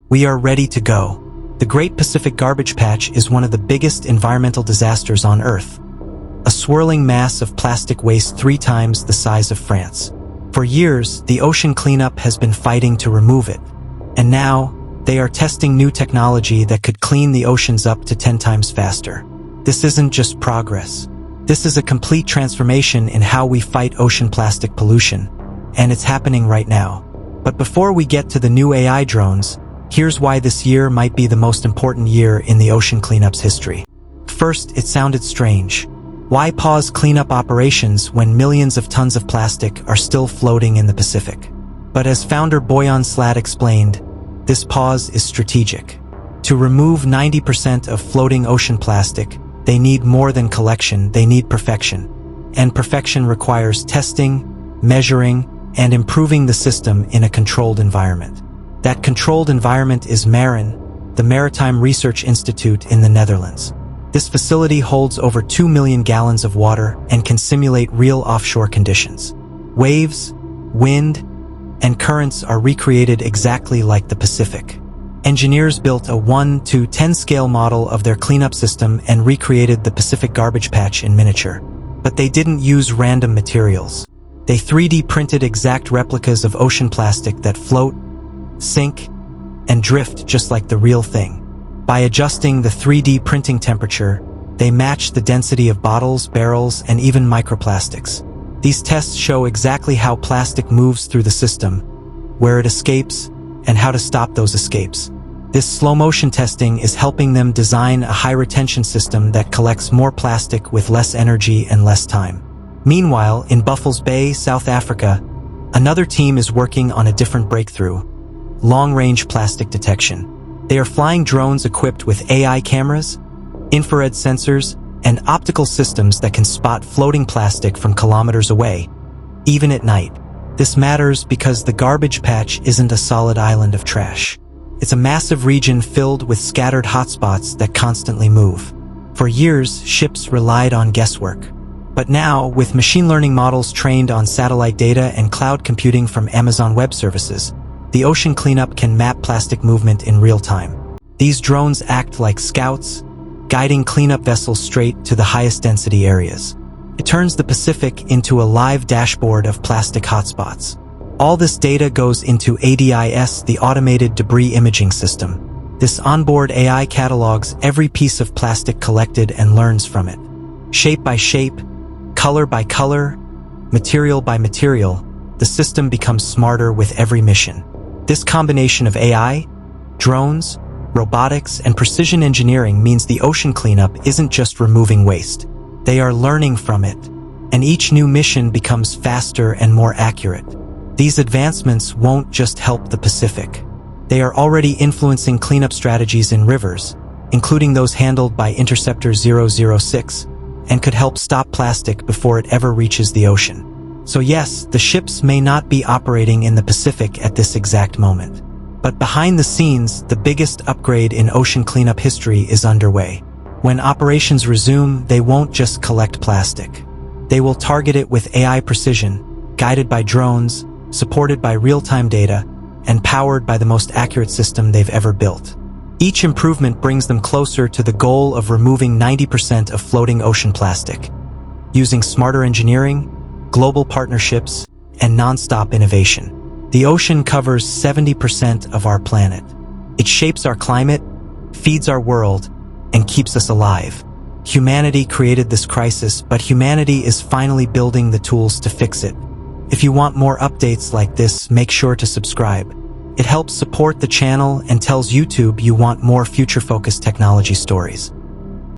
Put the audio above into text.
We are ready to go. The Great Pacific Garbage Patch is one of the biggest environmental disasters on Earth. A swirling mass of plastic waste 3 times the size of France. For years, the ocean cleanup has been fighting to remove it. And now, they are testing new technology that could clean the oceans up to 10 times faster. This isn't just progress. This is a complete transformation in how we fight ocean plastic pollution. And it's happening right now. But before we get to the new AI drones, here's why this year might be the most important year in the ocean cleanup's history. First, it sounded strange. Why pause cleanup operations when millions of tons of plastic are still floating in the Pacific? But as founder Boyan Slat explained, this pause is strategic. To remove 90% of floating ocean plastic, they need more than collection, they need perfection. And perfection requires testing, measuring, and improving the system in a controlled environment. That controlled environment is MARIN, the Maritime Research Institute in the Netherlands. This facility holds over 2 million gallons of water and can simulate real offshore conditions. Waves, wind, and currents are recreated exactly like the Pacific. Engineers built a 1:10 scale model of their cleanup system and recreated the Pacific Garbage Patch in miniature. But they didn't use random materials. They 3D printed exact replicas of ocean plastic that float, sink, and drift just like the real thing. By adjusting the 3D printing temperature, they match the density of bottles, barrels, and even microplastics. These tests show exactly how plastic moves through the system, where it escapes, and how to stop those escapes. This slow-motion testing is helping them design a high-retention system that collects more plastic with less energy and less time. Meanwhile, in Buffalo Bay, South Africa, another team is working on a different breakthrough: long-range plastic detection. They are flying drones equipped with AI cameras, infrared sensors, and optical systems that can spot floating plastic from kilometers away, even at night. This matters because the garbage patch isn't a solid island of trash. It's a massive region filled with scattered hotspots that constantly move. For years, ships relied on guesswork. But now, with machine learning models trained on satellite data and cloud computing from Amazon Web Services, the ocean cleanup can map plastic movement in real time. These drones act like scouts, guiding cleanup vessels straight to the highest density areas. It turns the Pacific into a live dashboard of plastic hotspots. All this data goes into ADIS, the Automated Debris Imaging System. This onboard AI catalogs every piece of plastic collected and learns from it. Shape by shape, color by color, material by material, the system becomes smarter with every mission. This combination of AI, drones, robotics, and precision engineering means the ocean cleanup isn't just removing waste. They are learning from it, and each new mission becomes faster and more accurate. These advancements won't just help the Pacific. They are already influencing cleanup strategies in rivers, including those handled by Interceptor 006, and could help stop plastic before it ever reaches the ocean. So yes, the ships may not be operating in the Pacific at this exact moment. But behind the scenes, the biggest upgrade in ocean cleanup history is underway. When operations resume, they won't just collect plastic. They will target it with AI precision, guided by drones, supported by real-time data, and powered by the most accurate system they've ever built. Each improvement brings them closer to the goal of removing 90% of floating ocean plastic. Using smarter engineering, global partnerships, and non-stop innovation, the ocean covers 70% of our planet. It shapes our climate, feeds our world, and keeps us alive. Humanity created this crisis, but humanity is finally building the tools to fix it. If you want more updates like this, make sure to subscribe. It helps support the channel and tells YouTube you want more future-focused technology stories.